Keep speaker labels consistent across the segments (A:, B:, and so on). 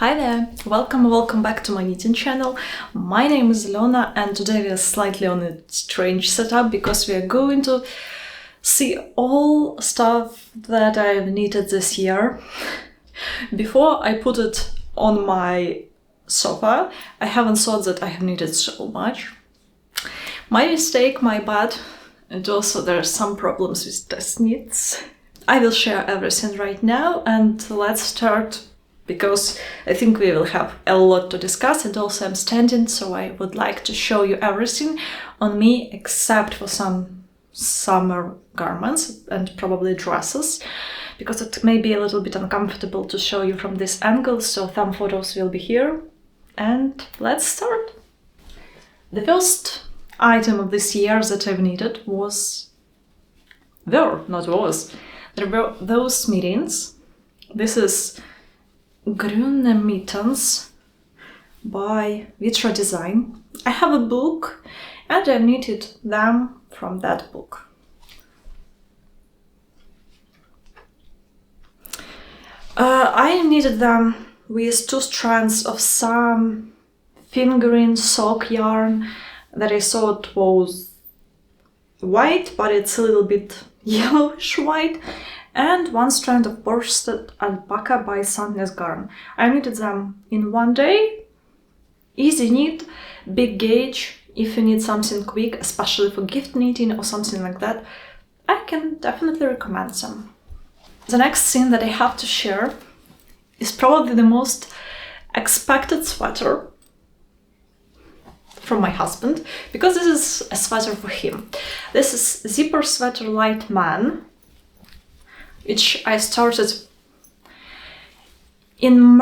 A: Hi there, welcome back to my knitting channel. My name is Lona and today we are slightly on a strange setup because we are going to see all stuff that I've knitted this year. Before I put it on my sofa, I haven't thought that I have knitted so much. My mistake, my bad, and also there are some problems with test knits. I will share everything right now and let's start, because I think we will have a lot to discuss, and also I'm standing, so I would like to show you everything on me except for some summer garments and probably dresses, because it may be a little bit uncomfortable to show you from this angle, so some photos will be here. And let's start. The first item of this year that I've knitted there were those mittens. This is Grüne Mittens by Vitra Design. I have a book and I knitted them from that book. I knitted them with 2 strands of some fingering sock yarn that I thought was white, but it's a little bit yellowish white, and 1 strand of worsted alpaca by Sandnes Garn. I knitted them in 1 day. Easy knit, big gauge. If you need something quick, especially for gift knitting or something like that, I can definitely recommend them. The next thing that I have to share is probably the most expected sweater from my husband, because this is a sweater for him. This is Zipper Sweater Light Man, which I started in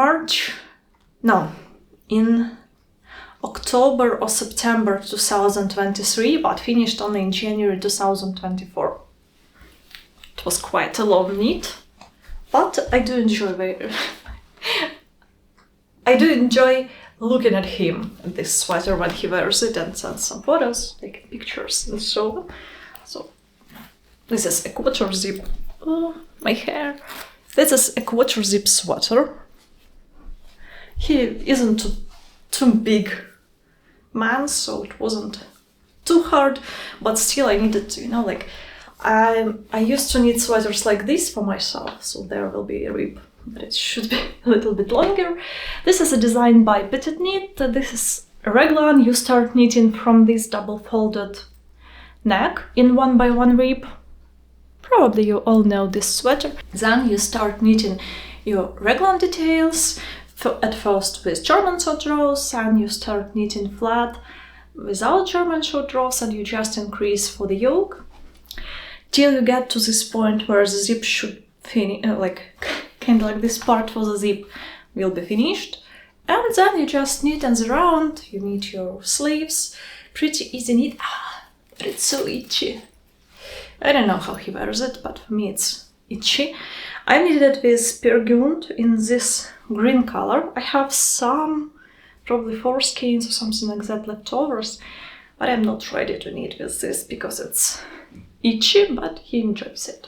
A: October or September 2023, but finished only in January 2024. It was quite a long knit, but I do enjoy looking at him in this sweater when he wears it, and send some photos, taking pictures and so. So this is a quarter zip. Oh, my hair. This is a quarter zip sweater. He isn't too big man, so it wasn't too hard, but still I needed to, I used to knit sweaters like this for myself, so there will be a rib, but it should be a little bit longer. This is a design by PetiteKnit. This is a raglan. You start knitting from this double folded neck in 1x1 rib. Probably you all know this sweater. Then you start knitting your raglan details, at first with German short rows, and you start knitting flat without German short rows, and you just increase for the yoke till you get to this point where the zip should finish, kind of like this part for the zip will be finished. And then you just knit ends around, you knit your sleeves. Pretty easy knit. But it's so itchy. I don't know how he wears it, but for me it's itchy. I knitted it with Pergund in this green color. I have some, probably 4 skeins or something like that leftovers, but I'm not ready to knit with this because it's itchy, but he enjoys it.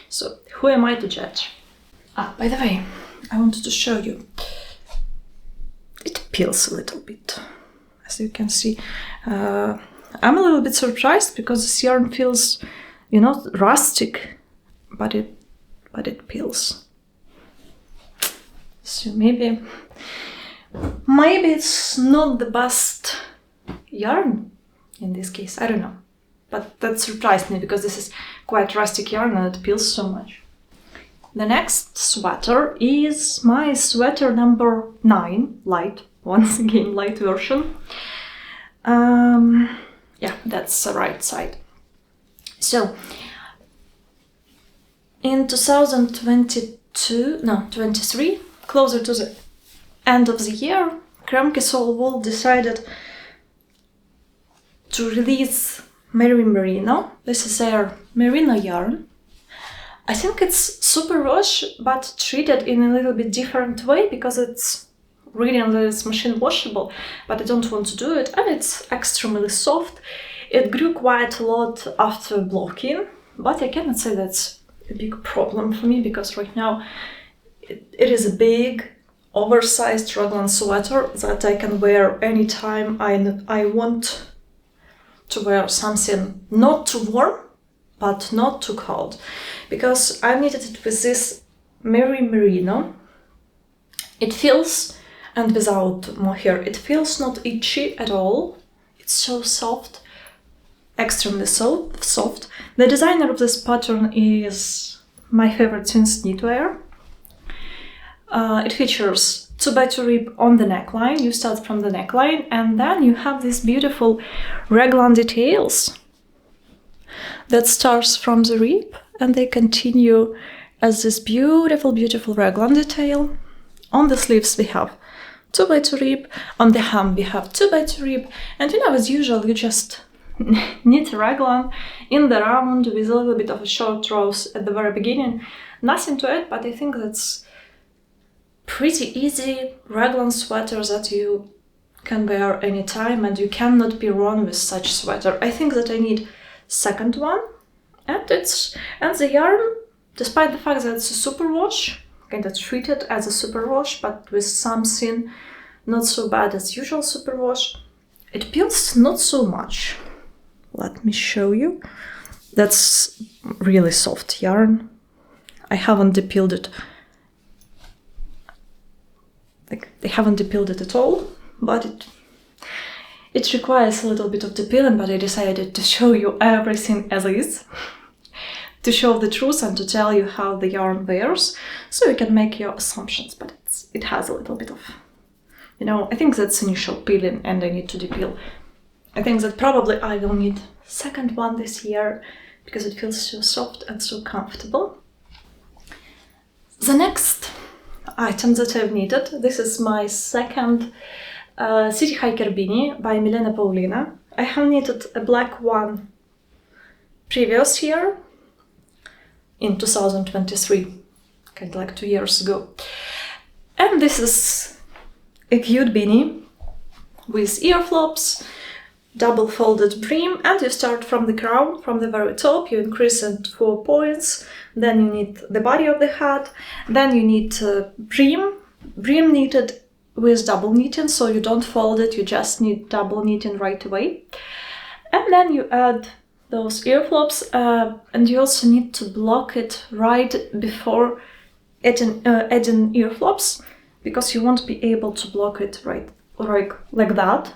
A: So who am I to judge? By the way, I wanted to show you. It peels a little bit, as you can see. I'm a little bit surprised because this yarn feels, rustic, but it peels. So maybe it's not the best yarn in this case. I don't know, but that surprised me because this is quite rustic yarn and it peels so much. The next sweater is my sweater number 9, light. Once again, light version. Yeah, that's the right side. So, in 2023, closer to the end of the year, Kremke Soul Wool decided to release Merino. This is their merino yarn. I think it's super wash, but treated in a little bit different way because it's reading that it's machine washable, but I don't want to do it, and it's extremely soft. It grew quite a lot after blocking, but I cannot say that's a big problem for me because right now it is a big oversized raglan sweater that I can wear anytime I want to wear something not too warm, but not too cold. Because I knitted it with this merino. It feels, and without mohair, it feels not itchy at all. It's so soft, extremely soft. The designer of this pattern is my Favorite Things Knitwear. It features 2x2 rib on the neckline. You start from the neckline, and then you have these beautiful raglan details that starts from the rib, and they continue as this beautiful, beautiful raglan detail. On the sleeves we have 2x2 rib, on the hem we have 2x2 rib, and as usual you just knit raglan in the round with a little bit of a short rows at the very beginning. Nothing to it, but I think that's pretty easy raglan sweater that you can wear anytime, and you cannot be wrong with such sweater. I think that I need second one, and the yarn, despite the fact that it's a superwash, kind of treated as a superwash, but with something not so bad as usual superwash, it peels not so much. Let me show you. That's really soft yarn. I haven't depeeled it. They haven't depeeled it at all, but it requires a little bit of depeeling, but I decided to show you everything as is, to show the truth and to tell you how the yarn wears, so you can make your assumptions, but it has a little bit of, I think that's initial peeling and I need to depeel. I think that probably I will need second one this year, because it feels so soft and so comfortable. The next item that I've knitted, this is my second City Hiker beanie by Milena Paulina. I have knitted a black one previous year in 2023, kind of like 2 years ago. And this is a cute beanie with ear flops, double folded brim, and you start from the crown, from the very top, you increase it 4 points, then you knit the body of the hat, then you knit brim knitted with double knitting, so you don't fold it, you just knit double knitting right away. And then you add those ear flops, and you also need to block it right before adding ear flops, because you won't be able to block it right like that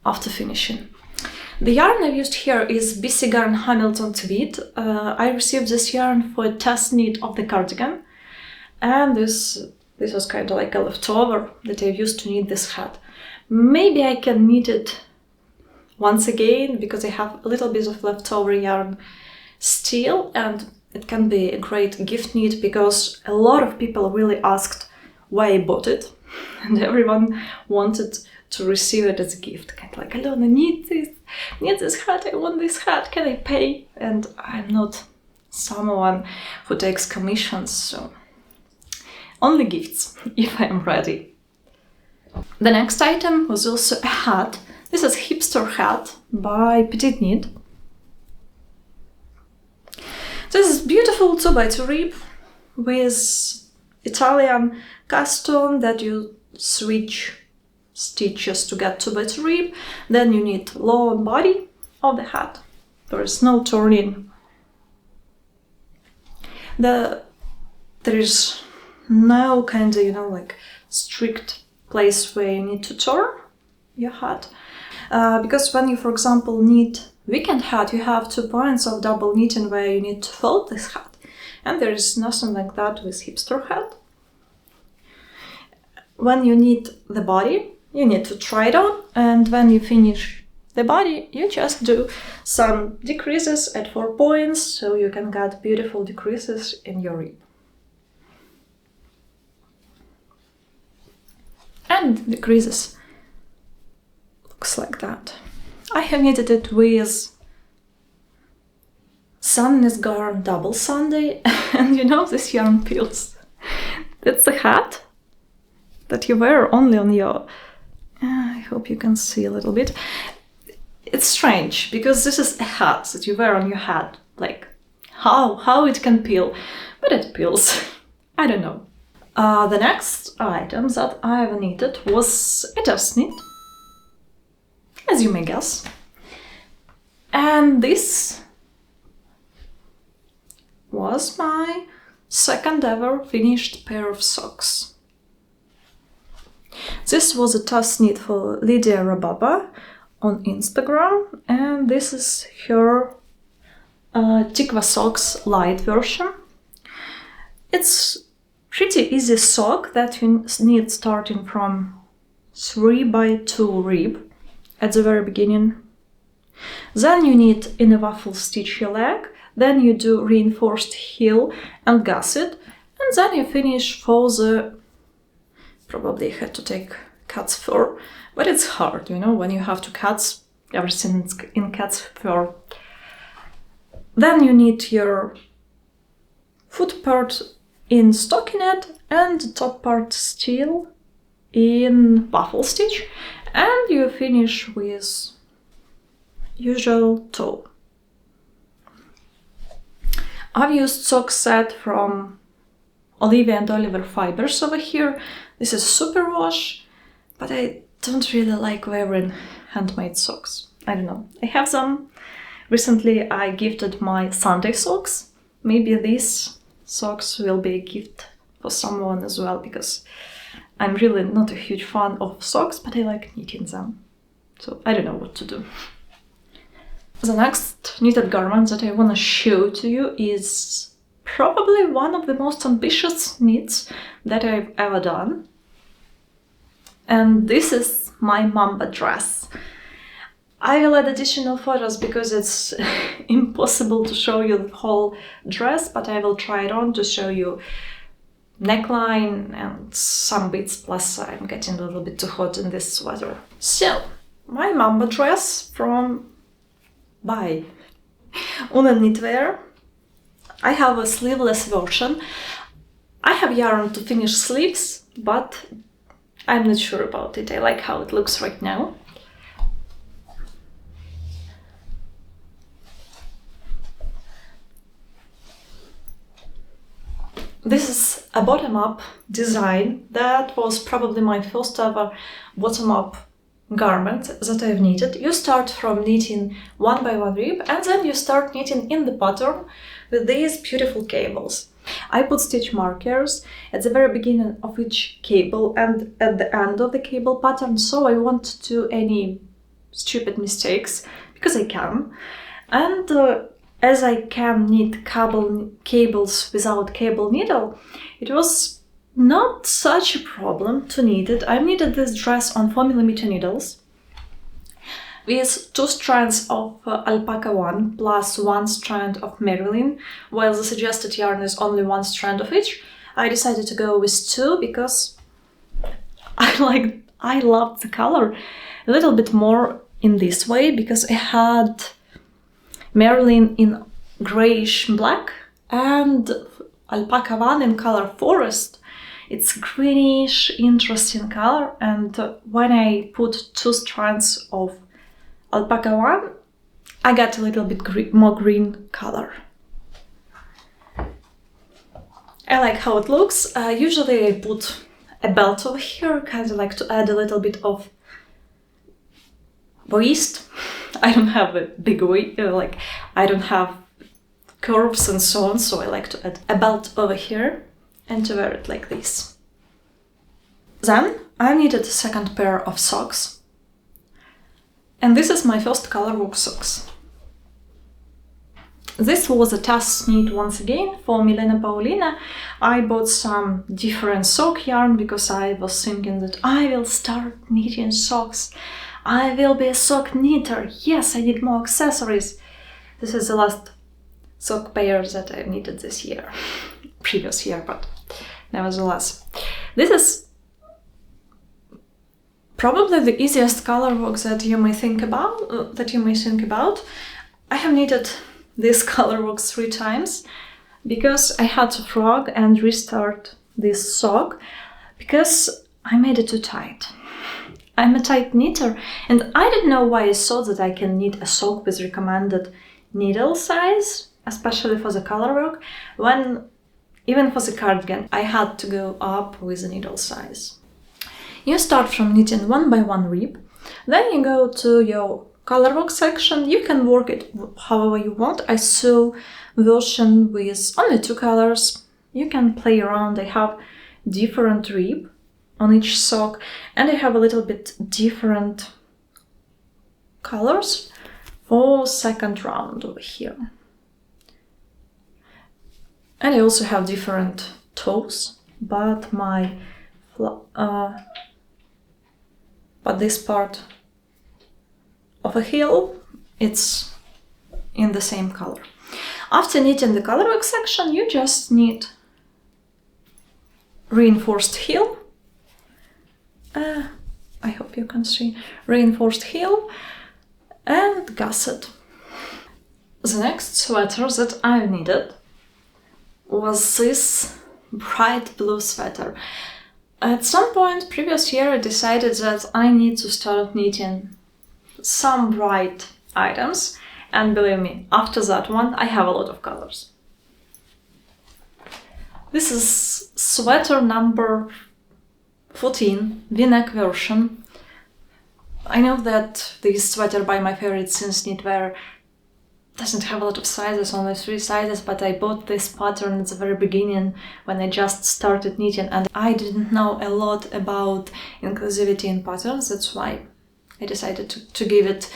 A: after finishing. The yarn I've used here is BC Garn Hamilton Tweed. I received this yarn for a test knit of the cardigan, and this was kind of like a leftover that I've used to knit this hat. Maybe I can knit it once again, because I have a little bit of leftover yarn still, and it can be a great gift knit, because a lot of people really asked why I bought it, and everyone wanted to receive it as a gift, kind of like, Alona, knit this hat, I want this hat, can I pay? And I'm not someone who takes commissions, so only gifts if I'm ready. The next item was also a hat. This is Hipster hat by PetiteKnit. This is beautiful 2x2 rib with Italian custom that you switch stitches to get 2x2 rib. Then you need long body of the hat. There is no turning. There is no kind of, like strict place where you need to turn your hat. Because when you, for example, knit weekend hat, you have 2 points of double knitting where you need to fold this hat. And there is nothing like that with Hipster hat. When you knit the body, you need to try it on, and when you finish the body, you just do some decreases at 4 points, so you can get beautiful decreases in your rib. And decreases looks like that. I have knitted it with Sunless Garn Double Sunday, and this yarn peels. That's a hat that you wear only on your... I hope you can see a little bit. It's strange, because this is a hat that you wear on your head. Like, how it can peel, but it peels. I don't know. The next item that I've knitted was a test knit, as you may guess. And this was my second ever finished pair of socks. This was a test knit for Lydia Rababa on Instagram, and this is her Tikva socks light version. It's pretty easy sock that you knit starting from 3x2 rib at the very beginning. Then you knit in a waffle stitch your leg, then you do reinforced heel and gusset, and then you finish for the... Probably had to take cat's fur, but it's hard, you know, when you have to cut everything in cat's fur. Then you knit your foot part in stockinette and the top part still in waffle stitch, and you finish with usual toe. I've used sock set from Olivia and Oliver Fibers over here. This is super wash, but I don't really like wearing handmade socks. I don't know. I have some. Recently I gifted my Sunday socks. Maybe these socks will be a gift for someone as well, because I'm really not a huge fan of socks, but I like knitting them. So I don't know what to do. The next knitted garment that I want to show to you is probably one of the most ambitious knits that I've ever done. And this is my Mamba dress. I will add additional photos because it's impossible to show you the whole dress, but I will try it on to show you neckline and some bits, plus I'm getting a little bit too hot in this sweater. So, my Mamba dress by Ullen Knitwear. I have a sleeveless version. I have yarn to finish sleeves, but I'm not sure about it. I like how it looks right now. This is a bottom-up design. That was probably my first ever bottom-up garment that I've knitted. You start from knitting 1x1 rib, and then you start knitting in the pattern with these beautiful cables. I put stitch markers at the very beginning of each cable and at the end of the cable pattern, so I won't do any stupid mistakes, because I can. And as I can knit cables without cable needle, it was not such a problem to knit it. I knitted this dress on 4mm needles with 2 strands of alpaca one plus 1 strand of merino, while the suggested yarn is only 1 strand of each. I decided to go with 2 because I loved the color a little bit more in this way, because I had merino in grayish black and alpaca one in color forest. It's greenish, interesting color, and when I put 2 strands of alpaca one, I got a little bit more green color. I like how it looks. Usually I put a belt over here, kind of like to add a little bit of waist. I don't have a big waist, I don't have curves and so on, so I like to add a belt over here and to wear it like this. Then I needed a second pair of socks, and this is my first colorwork socks. This was a task knit once again for Milena Paulina. I bought some different sock yarn because I was thinking that I will start knitting socks. I will be a sock knitter. Yes, I need more accessories. This is the last sock pair that I knitted this year. Previous year, but nevertheless. This is probably the easiest colorwork that you may think about. I have knitted this colorwork 3 times because I had to frog and restart this sock because I made it too tight. I'm a tight knitter, and I didn't know why I thought that I can knit a sock with recommended needle size, especially for the colorwork, when even for the cardigan, I had to go up with the needle size. You start from knitting one by one rib, then you go to your colorwork section. You can work it however you want. I saw version with only 2 colors. You can play around. I have different rib on each sock, and I have a little bit different colors for second round over here. And I also have different toes, but this part of a heel, it's in the same color. After knitting the colorwork section, you just knit reinforced heel. I hope you can see reinforced heel and gusset. The next sweater that I knitted was this bright blue sweater. At some point previous year, I decided that I need to start knitting some bright items, and believe me, after that one I have a lot of colors. This is sweater number 14, V-neck version. I know that this sweater by my Favorite Things Knitwear doesn't have a lot of sizes, only 3 sizes, but I bought this pattern at the very beginning when I just started knitting, and I didn't know a lot about inclusivity in patterns. That's why I decided to give it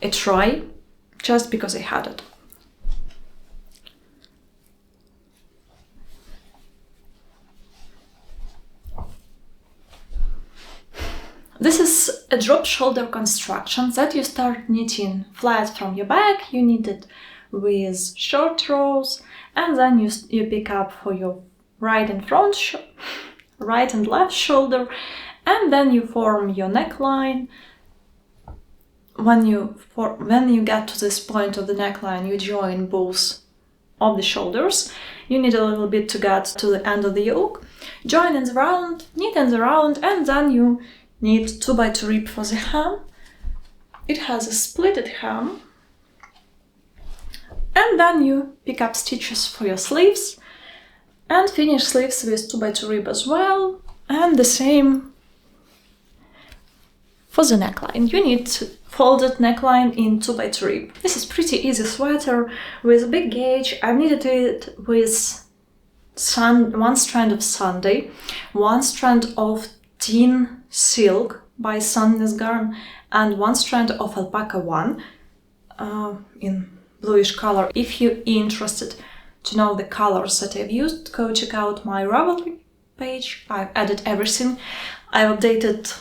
A: a try, just because I had it. This is a drop shoulder construction that you start knitting flat from your back. You knit it with short rows, and then you pick up for your right and left shoulder, and then you form your neckline. When you get to this point of the neckline, you join both of the shoulders. You knit a little bit to get to the end of the yoke, join in the round, knit in the round, and then you knit 2x2 rib for the hem. It has a splitted hem, and then you pick up stitches for your sleeves and finish sleeves with 2x2 rib as well, and the same for the neckline. You need folded neckline in 2x2 rib. This is pretty easy sweater with a big gauge. I knitted it with one strand of Sunday, one strand of Tin Silk by Sunless Garn, and one strand of Alpaca One in bluish color. If you're interested to know the colors that I've used, go check out my Ravelry page. I've added everything. I've updated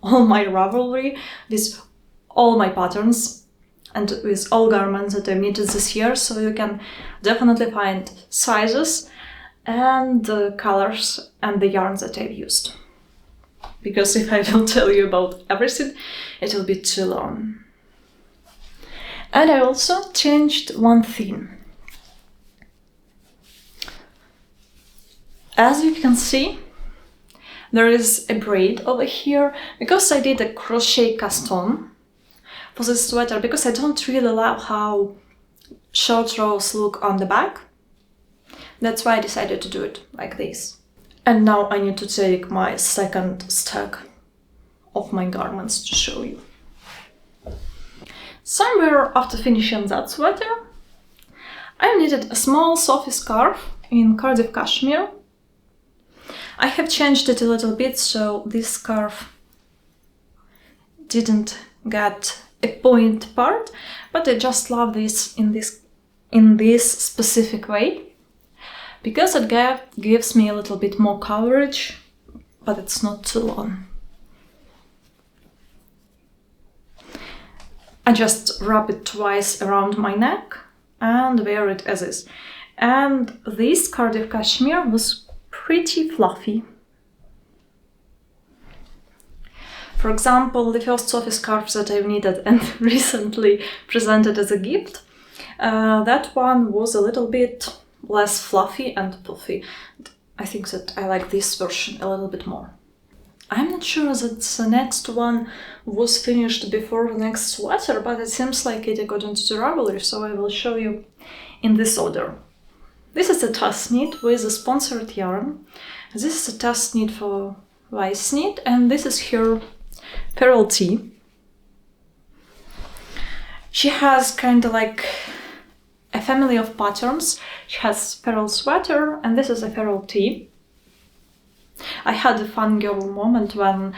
A: all my Ravelry with all my patterns and with all garments that I've knitted this year, so you can definitely find sizes and the colors and the yarns that I've used. Because if I will tell you about everything, it will be too long. And I also changed one thing. As you can see, there is a braid over here, because I did a crochet cast on for this sweater, because I don't really love how short rows look on the back. That's why I decided to do it like this. And now I need to take my second stack of my garments to show you. Somewhere after finishing that sweater, I knitted a small Sophie scarf in Cardiff cashmere. I have changed it a little bit, so this scarf didn't get a point part, but I just love this in this specific way, because it gives me a little bit more coverage, but it's not too long. I just wrap it twice around my neck and wear it as is. And this Cardiff cashmere was pretty fluffy. For example, the first Sophie scarf that I've knitted and recently presented as a gift, that one was a little bit less fluffy and puffy. I think that I like this version a little bit more. I'm not sure that the next one was finished before the next sweater, but it seems like it according to the Ravelry, so I will show you in this order. This is a test knit with a sponsored yarn. This is a test knit for Wieseknit, and this is her pearl tee. She has kind of like a family of patterns. She has pearl sweater, and this is a pearl tee. I had a fangirl moment when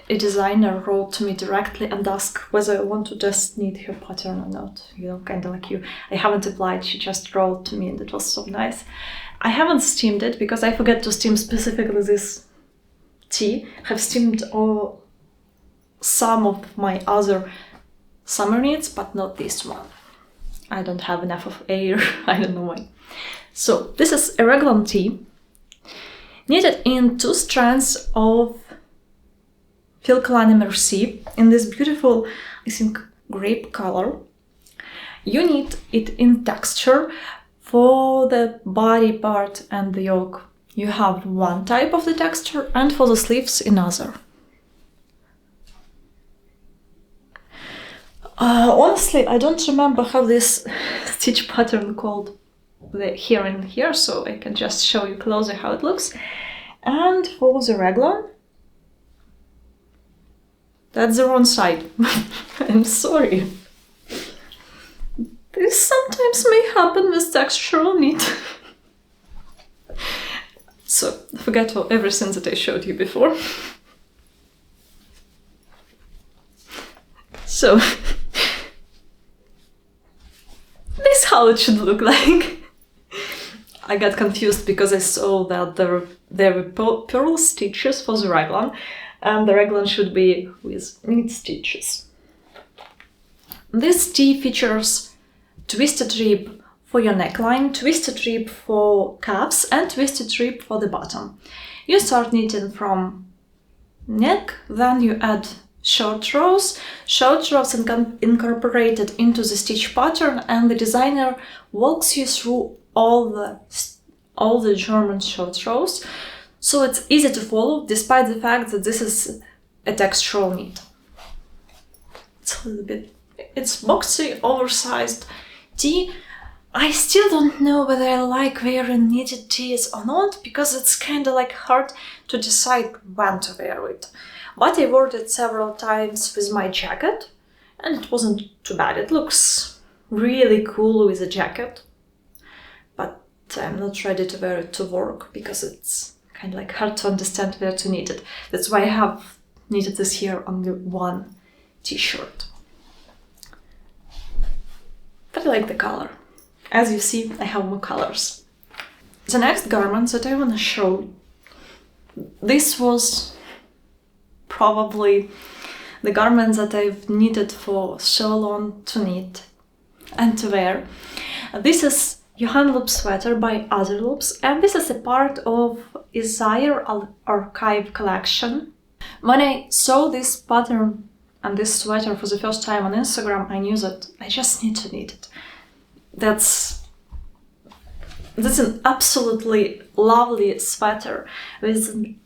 A: a designer wrote to me directly and asked whether I want to just knit her pattern or not. You know, kind of like you. I haven't applied, she just wrote to me and it was so nice. I haven't steamed it because I forget to steam specifically this tee. I've steamed some of my other summer knits, but not this one. I don't have enough of air, I don't know why. So this is a raglan tee, knitted in 2 strands of Filcolane Merci in this beautiful, I think, grape color. You knit it in texture. For the body part and the yoke, you have one type of the texture, and for the sleeves, another. Honestly, I don't remember how this stitch pattern called here and here, so I can just show you closer how it looks. And for the raglan, that's the wrong side. I'm sorry. This sometimes may happen with textural knit. So, forget everything that I showed you before. So, this is how it should look like. I got confused because I saw that there were purl stitches for the raglan, and the raglan should be with knit stitches. This tee features twisted rib for your neckline, twisted rib for cuffs, and twisted rib for the bottom. You start knitting from neck, then you add short rows incorporated into the stitch pattern, and the designer walks you through all the German short rows, so it's easy to follow despite the fact that this is a textural knit. It's a little bit, it's boxy, oversized tee. I still don't know whether I like wearing knitted tees or not, because it's kind of like hard to decide when to wear it. But I wore it several times with my jacket, and it wasn't too bad. It looks really cool with a jacket, but I'm not ready to wear it to work because it's kind of like hard to understand where to knit it. That's why I have knitted this here on the one t-shirt. But I like the color. As you see, I have more colors. The next garment that I want to show, this was probably the garment that I've knitted for so long to knit and to wear. This is Johanne Loop sweater by Other Loops, and this is a part of Isaiah Archive collection. When I saw this pattern and this sweater for the first time on Instagram, I knew that I just need to knit it. That's an absolutely lovely sweater with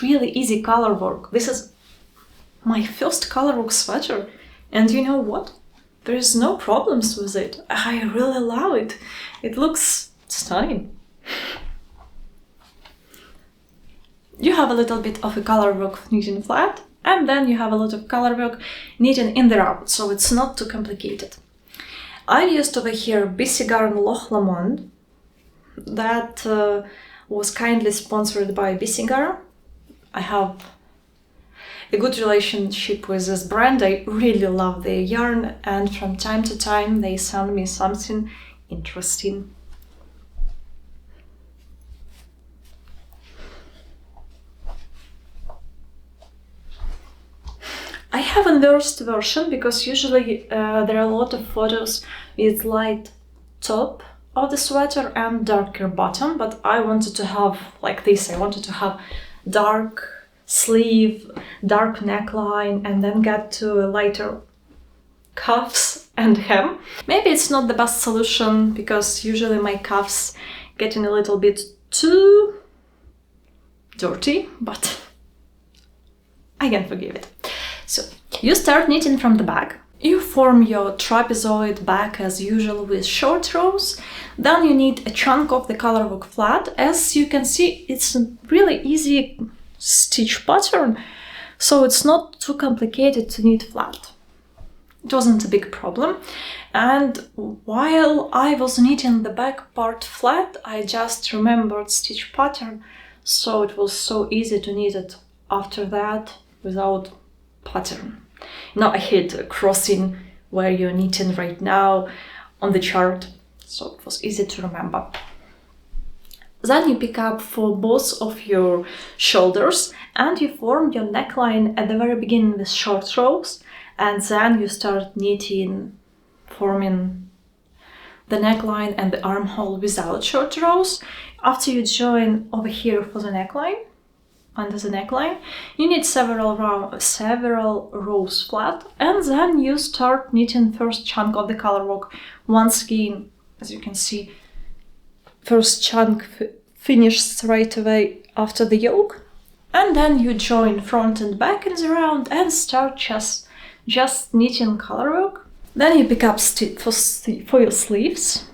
A: really easy color work. This is my first color work sweater, and you know what? There is no problems with it. I really love it. It looks stunning. You have a little bit of a color work knitting flat, and then you have a lot of color work knitting in the round, so it's not too complicated. I used over here BC Garn Loch Lomond. That was kindly sponsored by BC Garn. I have a good relationship with this brand. I really love their yarn, and from time to time they send me something interesting. I have a versed version because usually there are a lot of photos with light top of the sweater and darker bottom, but I wanted to have like this. I wanted to have dark sleeve, dark neckline, and then get to a lighter cuffs and hem. Maybe it's not the best solution because usually my cuffs getting a little bit too dirty, but I can forgive it. So you start knitting from the back. You form your trapezoid back as usual with short rows. Then you need a chunk of the colorwork flat. As you can see, it's a really easy stitch pattern, so it's not too complicated to knit flat. It wasn't a big problem. And while I was knitting the back part flat, I just remembered stitch pattern, so it was so easy to knit it after that without pattern. Now I hit crossing where you're knitting right now on the chart, so it was easy to remember. Then you pick up for both of your shoulders and you form your neckline at the very beginning with short rows, and then you start knitting, forming the neckline and the armhole without short rows. After you join over here for the neckline, under the neckline, you need several rows flat, and then you start knitting first chunk of the colorwork. Once again, as you can see, first chunk finished straight away after the yoke, and then you join front and back in the round and start just knitting colorwork. Then you pick up stitch for your sleeves.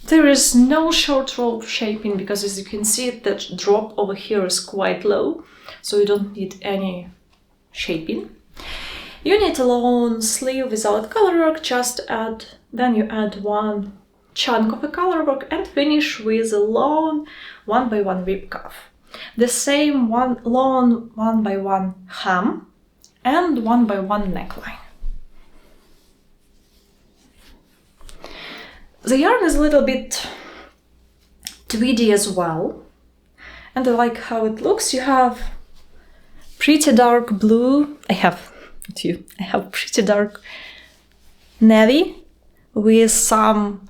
A: There is no short row shaping because, as you can see, that drop over here is quite low, so you don't need any shaping. You need a long sleeve without colorwork, then you add one chunk of a colorwork and finish with a long 1x1 rib cuff. The same long 1x1 hem and 1x1 neckline. The yarn is a little bit tweedy as well, and I like how it looks. You have pretty dark blue. I have pretty dark navy with some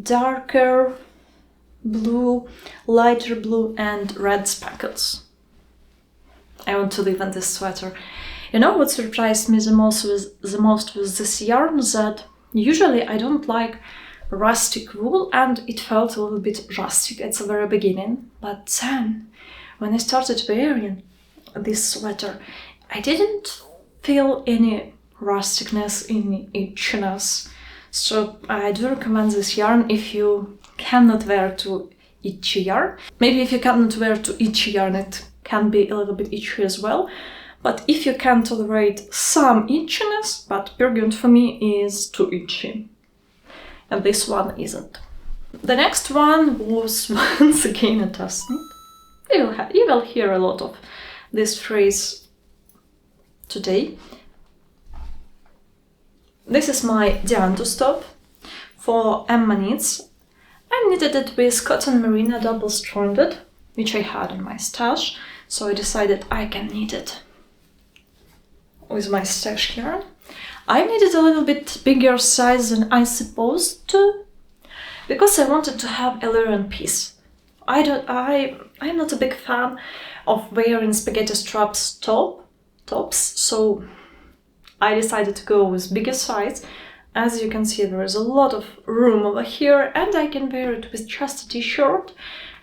A: darker blue, lighter blue, and red speckles. I want to live in this sweater. You know what surprised me the most with this yarn? That usually I don't like rustic wool, and it felt a little bit rustic at the very beginning. But then, when I started wearing this sweater, I didn't feel any rusticness, any itchiness. So I do recommend this yarn if you cannot wear too itchy yarn. Maybe if you cannot wear too itchy yarn, it can be a little bit itchy as well. But if you can tolerate some itchiness, but Burgund for me is too itchy. And this one isn't. The next one was once again a tusk knit. You will hear a lot of this phrase today. This is my Dianthus top for Emma Knits. I knitted it with cotton merino double-stranded, which I had in my stash, so I decided I can knit it with my stash yarn. I needed a little bit bigger size than I supposed to, because I wanted to have a layering piece. I'm not a big fan of wearing spaghetti straps tops, so I decided to go with bigger size. As you can see, there is a lot of room over here, and I can wear it with just a t-shirt,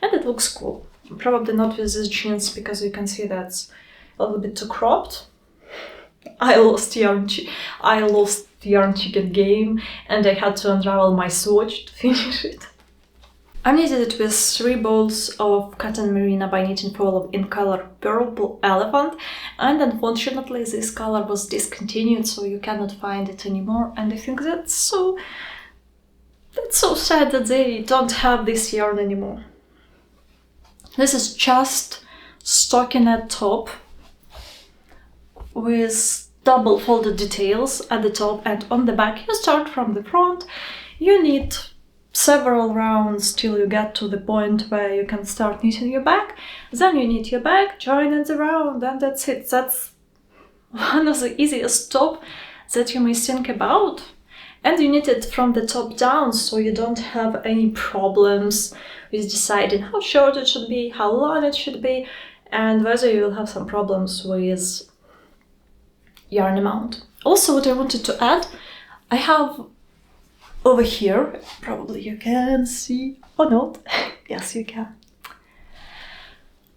A: and it looks cool. Probably not with these jeans, because you can see that's a little bit too cropped. I lost yarn chicken game, and I had to unravel my swatch to finish it. I knitted it with 3 balls of cotton merino by Knitting Foil in color Purple Elephant, and unfortunately this color was discontinued, so you cannot find it anymore, and I think that's so sad that they don't have this yarn anymore. This is just stockinette top with double folded details at the top and on the back. You start from the front, you knit several rounds till you get to the point where you can start knitting your back. Then you knit your back, join at the round, and that's it. That's one of the easiest top that you may think about. And you knit it from the top down, so you don't have any problems with deciding how short it should be, how long it should be, and whether you will have some problems with yarn amount. Also, what I wanted to add, I have over here, probably you can see or not, yes you can,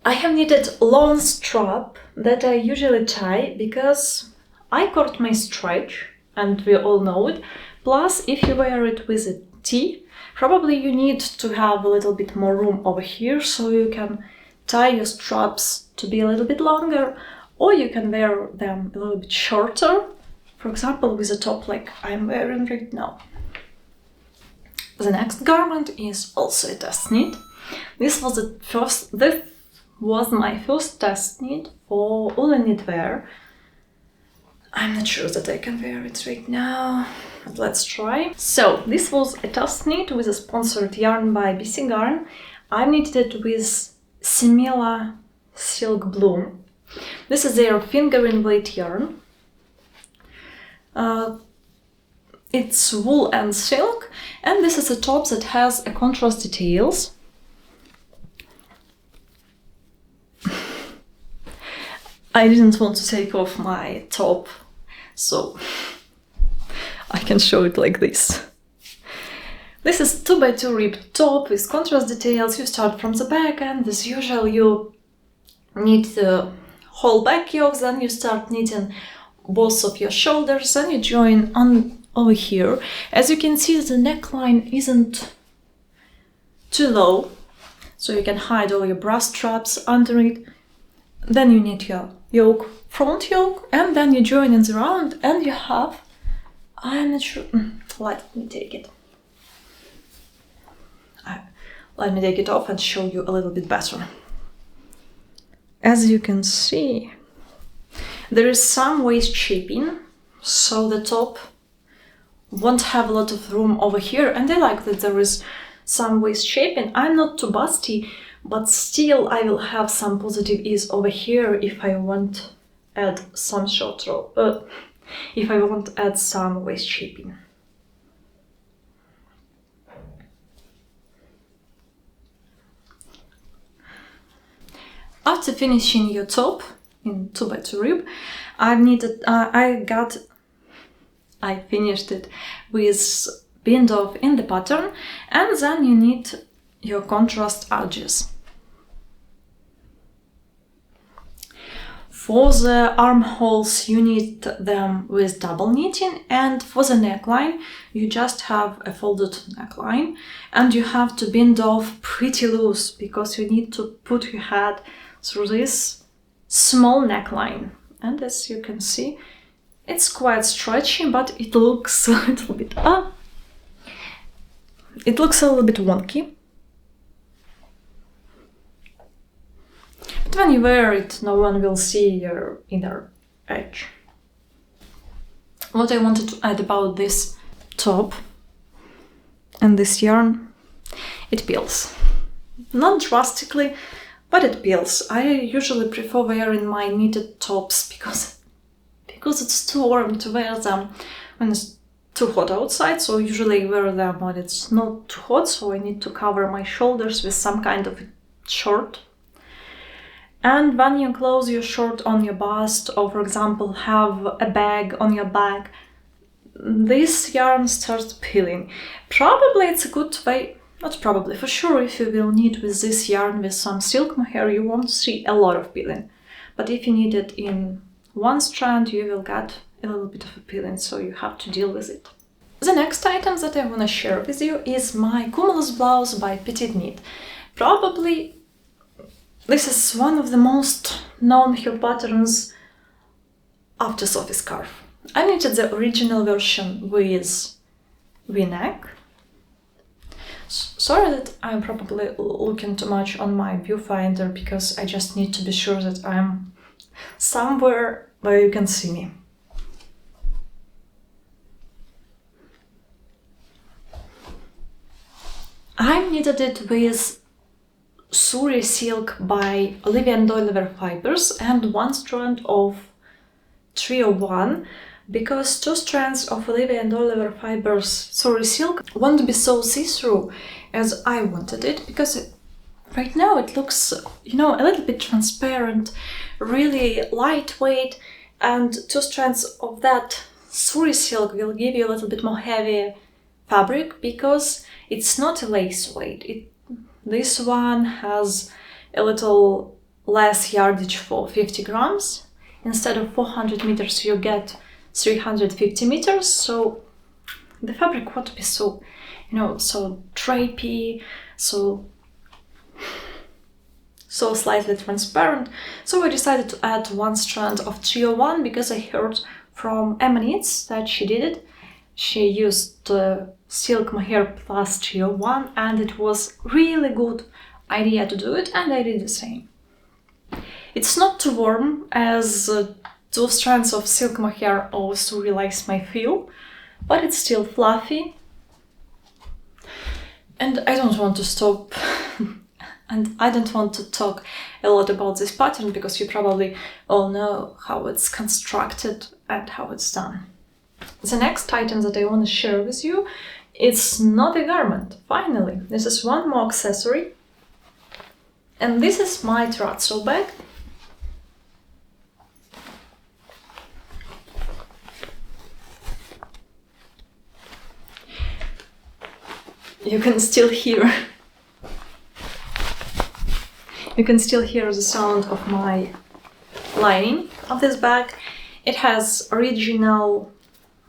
A: I have knitted long strap that I usually tie because I-cord may stretch, and we all know it. Plus, if you wear it with a T, probably you need to have a little bit more room over here, so you can tie your straps to be a little bit longer, or you can wear them a little bit shorter, for example with a top like I'm wearing right now. The next garment is also a test knit. This was my first test knit for Ullen Knitwear. I'm not sure that I can wear it right now, but let's try. So this was a test knit with a sponsored yarn by BC Garn. I knitted it with Simila Silk Bloom. This is their fingering weight yarn. It's wool and silk, and this is a top that has a contrast details. I didn't want to take off my top, so I can show it like this. This is 2x2 ribbed top with contrast details. You start from the back, and as usual you knit the whole back yoke, then you start knitting both of your shoulders, and you join on over here. As you can see, the neckline isn't too low, so you can hide all your bra straps under it. Then you knit your yoke, front yoke, and then you join in the round, and you have, I'm not sure, let me take it. Let me take it off and show you a little bit better. As you can see, there is some waist shaping, so the top won't have a lot of room over here, and I like that there is some waist shaping. I'm not too busty, but still I will have some positive ease over here if I want to add some short row, if I want to add some waist shaping. After finishing your top in 2x2 rib, I finished it with bind off in the pattern, and then you knit your contrast edges. For the armholes you knit them with double knitting, and for the neckline you just have a folded neckline, and you have to bind off pretty loose because you need to put your head through this small neckline. And as you can see, it's quite stretchy, but it looks a little bit wonky. But when you wear it, no one will see your inner edge. What I wanted to add about this top and this yarn, it peels. Not drastically, but it peels. I usually prefer wearing my knitted tops because it's too warm to wear them when it's too hot outside, so usually I wear them when it's not too hot, so I need to cover my shoulders with some kind of short. And when you close your short on your bust, or for example have a bag on your back, this yarn starts peeling. Probably it's a good way, not probably, for sure, if you will knit with this yarn with some silk mohair, you won't see a lot of peeling. But if you knit it in one strand, you will get a little bit of a peeling, so you have to deal with it. The next item that I want to share with you is my Cumulus blouse by PetiteKnit. Probably this is one of the most known her patterns after Sophie scarf. I knitted the original version with V-neck. Sorry that I'm probably looking too much on my viewfinder, because I just need to be sure that I'm somewhere where you can see me. I knitted it with Suri silk by Olivia & Oliver fibers and one strand of 301, because two strands of Olivia & Oliver fibers Suri silk won't be so see-through as I wanted it, because right now it looks, a little bit transparent, really lightweight, and two strands of that Suri silk will give you a little bit more heavy fabric, because it's not a lace weight. This one has a little less yardage for 50 grams, instead of 400 meters you get 350 meters, so the fabric won't be so, you know, so drapey, so slightly transparent. So I decided to add one strand of 301 because I heard from Emma Knits that she did it. She used silk mohair plus 301 and it was really good idea to do it, and I did the same. It's not too warm as 2 strands of silk mohair also relax my feel, but it's still fluffy. And I don't want to stop and I don't want to talk a lot about this pattern because you probably all know how it's constructed and how it's done. The next item that I want to share with you, it's not a garment, finally. This is one more accessory. And this is my Terrazzo bag. You can still hear the sound of my lining of this bag. It has original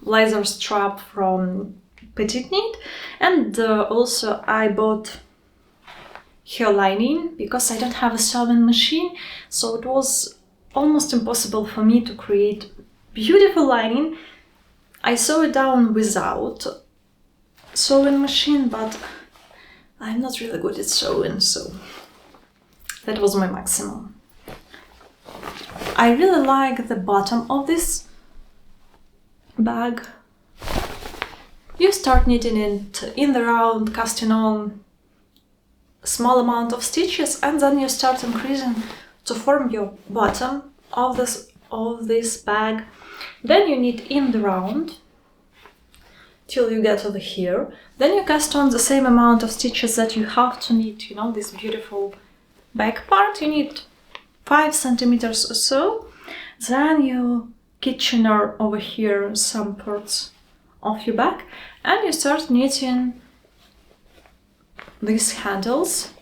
A: leather strap from PetiteKnit, and also I bought her lining because I don't have a sewing machine, so it was almost impossible for me to create beautiful lining. I sew it down without sewing machine, but I'm not really good at sewing, so that was my maximum. I really like the bottom of this bag. You start knitting it in the round, casting on a small amount of stitches, and then you start increasing to form your bottom of this bag. Then you knit in the round till you get over here. Then you cast on the same amount of stitches that you have to knit, you know, this beautiful back part. You knit 5 centimeters or so. Then you kitchener over here some parts of your back, and you start knitting these handles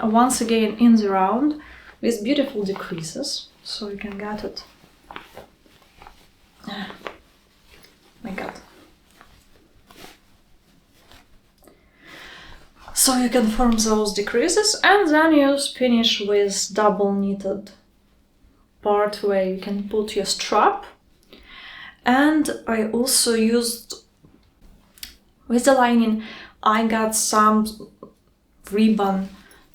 A: once again in the round with beautiful decreases, so you can get it. My God. So you can form those decreases, and then you finish with double knitted part where you can put your strap. And I also used, with the lining, I got some ribbon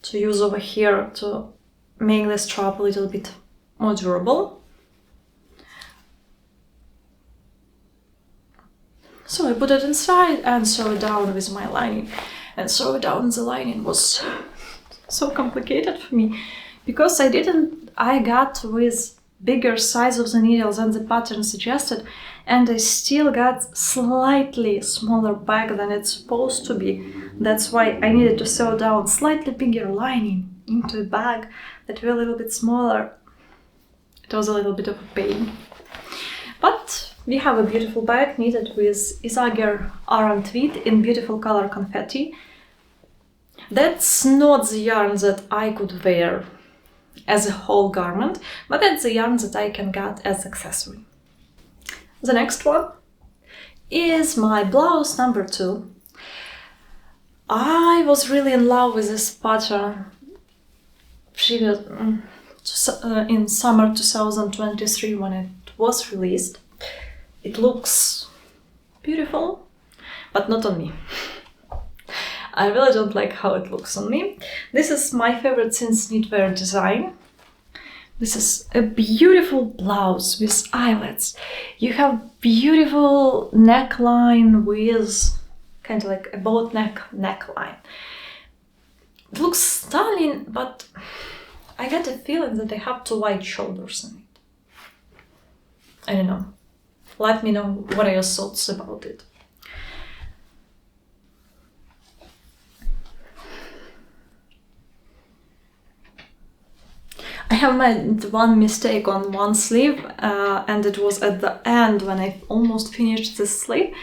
A: to use over here to make the strap a little bit more durable. So I put it inside and sew it down with my lining. And sew it down the lining was so complicated for me because I got with bigger size of the needle than the pattern suggested, and I still got slightly smaller bag than it's supposed to be. That's why I needed to sew down slightly bigger lining into a bag that were a little bit smaller. It was a little bit of a pain. But we have a beautiful bag knitted with Isager Aran tweed in beautiful color confetti. That's not the yarn that I could wear as a whole garment, but that's the yarn that I can get as accessory. The next one is my blouse number 2. I was really in love with this pattern in summer 2023 when it was released. It looks beautiful, but not on me. I really don't like how it looks on me. This is my Favorite Things Knitwear design. This is a beautiful blouse with eyelets. You have beautiful neckline with kind of like a boat neckline. It looks stunning, but I get a feeling that I have too wide shoulders in it. I don't know. Let me know what are your thoughts about it. I have made one mistake on one sleeve, and it was at the end when I almost finished the sleeve.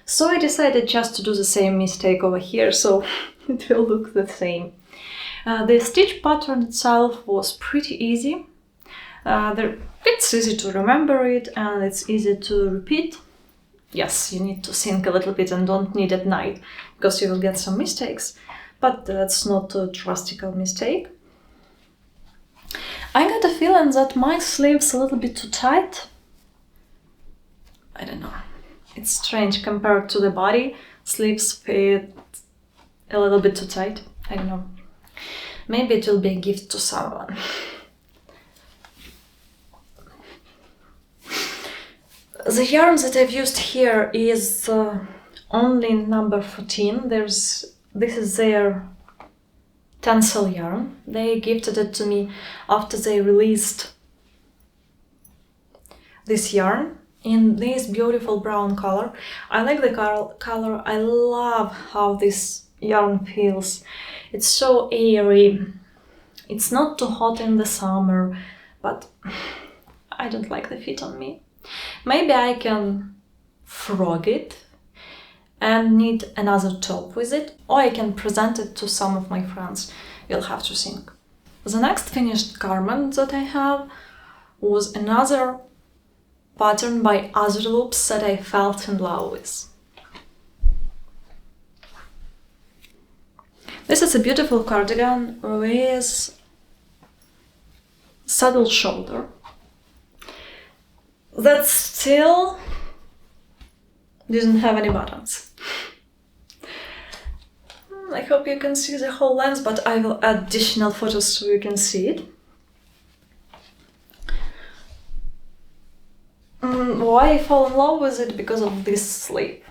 A: So I decided just to do the same mistake over here, so it will look the same. The stitch pattern itself was pretty easy. It's it's easy to remember it and it's easy to repeat. Yes, you need to think a little bit and don't knit at night because you will get some mistakes, but that's not a drastic mistake. I got a feeling that my sleeve's a little bit too tight. I don't know. It's strange compared to the body. Sleeves fit a little bit too tight. I don't know. Maybe it will be a gift to someone. The yarn that I've used here is only number 14. This is their tencel yarn. They gifted it to me after they released this yarn in this beautiful brown color. I like the color. I love how this yarn feels. It's so airy. It's not too hot in the summer, but I don't like the fit on me. Maybe I can frog it and knit another top with it, or I can present it to some of my friends. You'll have to think. The next finished garment that I have was another pattern by other loops that I felt in love with. This is a beautiful cardigan with saddle shoulder that still didn't have any buttons. I hope you can see the whole length, but I will add additional photos so you can see it. Why I fell in love with it? Because of this sleeve.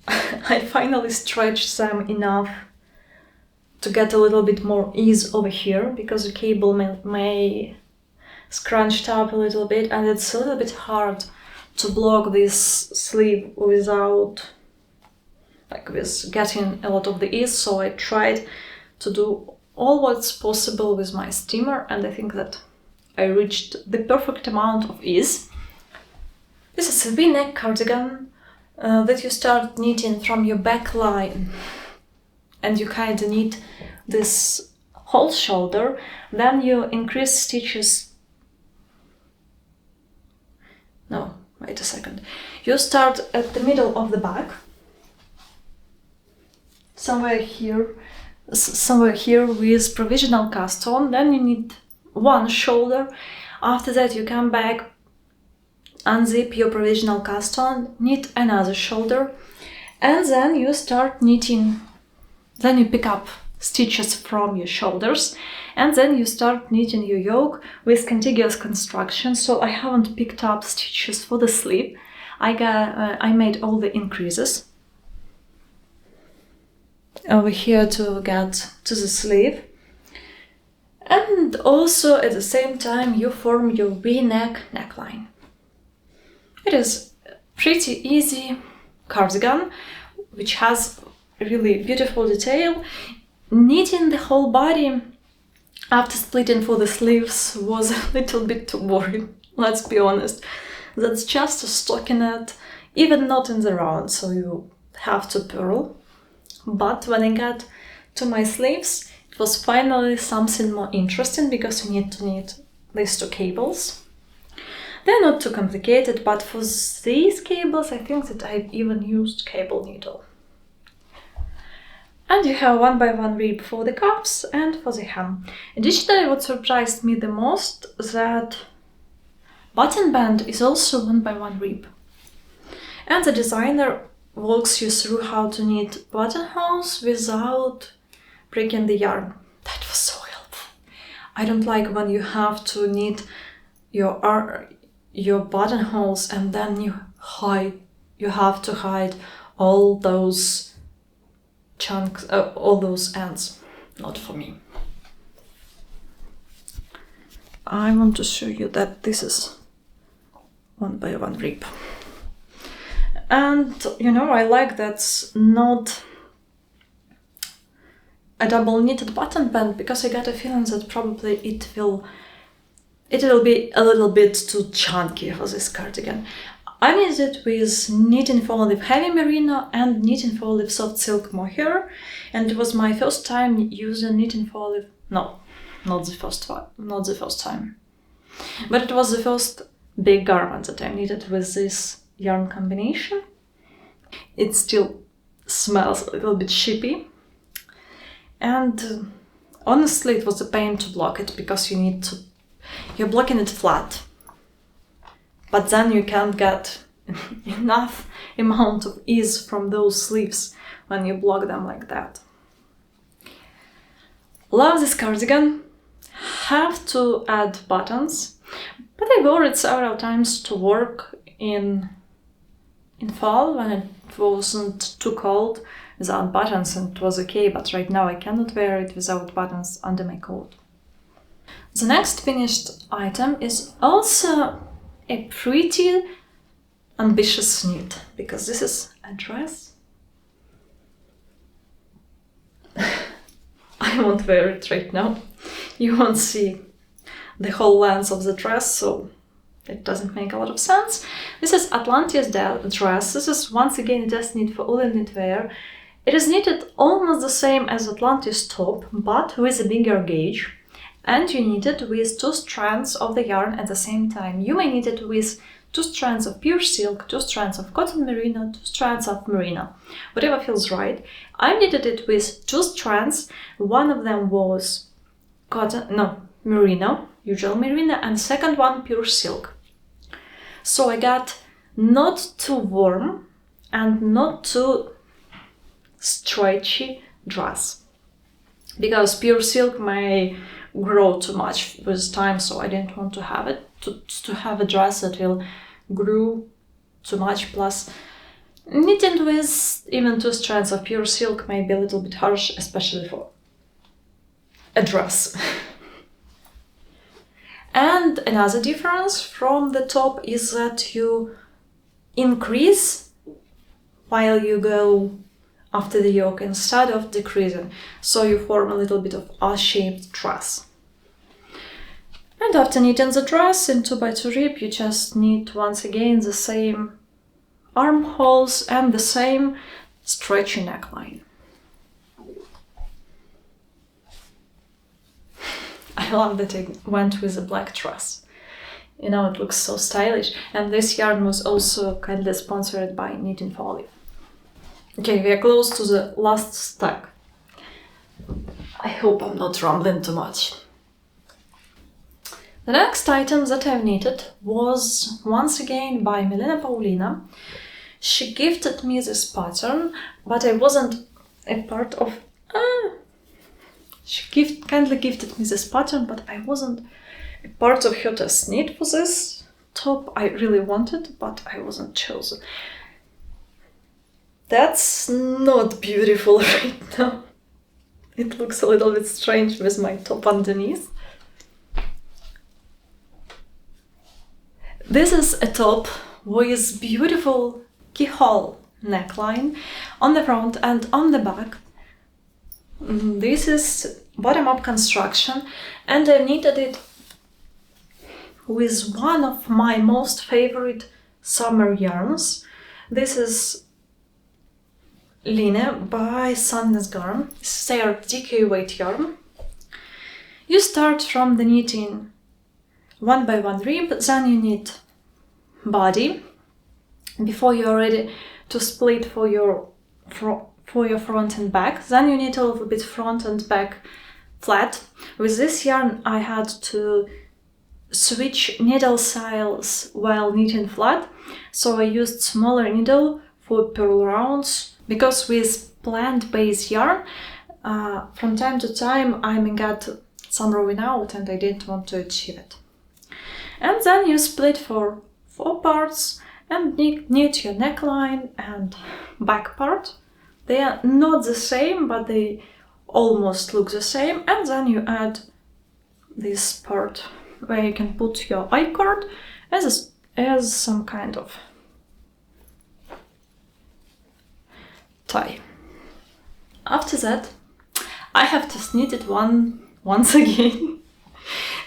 A: I finally stretched them enough to get a little bit more ease over here, because the cable may scrunched up a little bit and it's a little bit hard to block this sleeve without with getting a lot of the ease. So I tried to do all what's possible with my steamer, and I think that I reached the perfect amount of ease. This is a V-neck cardigan that you start knitting from your back line, and you kind of knit this whole shoulder, then you increase stitches. No, wait a second. You start at the middle of the back, somewhere here with provisional cast on, then you knit one shoulder. After that you come back, unzip your provisional cast on, knit another shoulder, and then you start knitting. Then you pick up stitches from your shoulders, and then you start knitting your yoke with contiguous construction. So I haven't picked up stitches for the sleeve. I made all the increases over here to get to the sleeve, and also at the same time you form your V-neck neckline. It is pretty easy cardigan which has really beautiful detail. Knitting the whole body after splitting for the sleeves was a little bit too boring, let's be honest. That's just a stockinette, even not in the round, so you have to purl. But when I got to my sleeves, it was finally something more interesting, because you need to knit these two cables. They're not too complicated, but for these cables I think that I've even used cable needle. And you have 1x1 rib for the cuffs and for the hem. Additionally, what surprised me the most, that button band is also 1x1 rib. And the designer walks you through how to knit buttonholes without breaking the yarn. That was so helpful. I don't like when you have to knit your buttonholes and then you have to hide all those chunks, all those ends. Not for me. I want to show you that this is 1x1 rib. And you know, I like that's not a double knitted button band, because I got a feeling that probably it will be a little bit too chunky for this cardigan. I knitted with knitting for olive heavy merino and knitting for olive soft silk mohair, and it was my first time using knitting for olive. No, not the first time. But it was the first big garment that I knitted with this yarn combination. It still smells a little bit shippy. And honestly, it was a pain to block it because you're blocking it flat. But then you can't get enough amount of ease from those sleeves when you block them like that. Love this cardigan. Have to add buttons, but I wore it several times to work in fall when it wasn't too cold without buttons, and it was okay, but right now I cannot wear it without buttons under my coat. The next finished item is also a pretty ambitious knit, because this is a dress. I won't wear it right now. You won't see the whole length of the dress, so it doesn't make a lot of sense. This is Atlantis dress. This is once again a test knit for Ullen Knitwear. It is knitted almost the same as Atlantis top, but with a bigger gauge. And you knit it with 2 strands of the yarn at the same time. You may knit it with 2 strands of pure silk, 2 strands of cotton merino, 2 strands of merino. Whatever feels right. I knitted it with 2 strands. One of them was merino, usual merino, and second one pure silk. So I got not too warm and not too stretchy dress. Because pure silk may grow too much with time, so I didn't want to have it to have a dress that will grow too much. Plus, knitting with even 2 strands of pure silk may be a little bit harsh, especially for a dress. And another difference from the top is that you increase while you go after the yoke instead of decreasing, so you form a little bit of R-shaped dress. And after knitting the dress in 2x2 rib, you just knit once again the same armholes and the same stretchy neckline. I love that I went with a black dress. You know, it looks so stylish. And this yarn was also kindly sponsored by Knitting for Olive. Okay, we are close to the last stack. I hope I'm not rambling too much. The next item that I've knitted was once again by Milena Paulina. She gifted me this pattern, but I wasn't a part of... She kindly gifted me this pattern, but I wasn't a part of her test knit for this top. I really wanted, but I wasn't chosen. That's not beautiful right now. It looks a little bit strange with my top underneath. This is a top with beautiful keyhole neckline on the front and on the back. This is bottom-up construction, and I knitted it with one of my most favorite summer yarns. This is Line by Sandnes Garn. This is their DK weight yarn. You start from the knitting 1x1 rib, then you knit body before you're ready to split for your front and back. Then you knit a little bit front and back flat. With this yarn I had to switch needle size while knitting flat, so I used smaller needle for purl rounds, because with plant-based yarn from time to time I may get some rowing out and I didn't want to achieve it. And then you split for 4 parts and knit your neckline and back part. They are not the same, but they almost look the same. And then you add this part where you can put your I-cord as some kind of tie. After that, I have to knit it once again.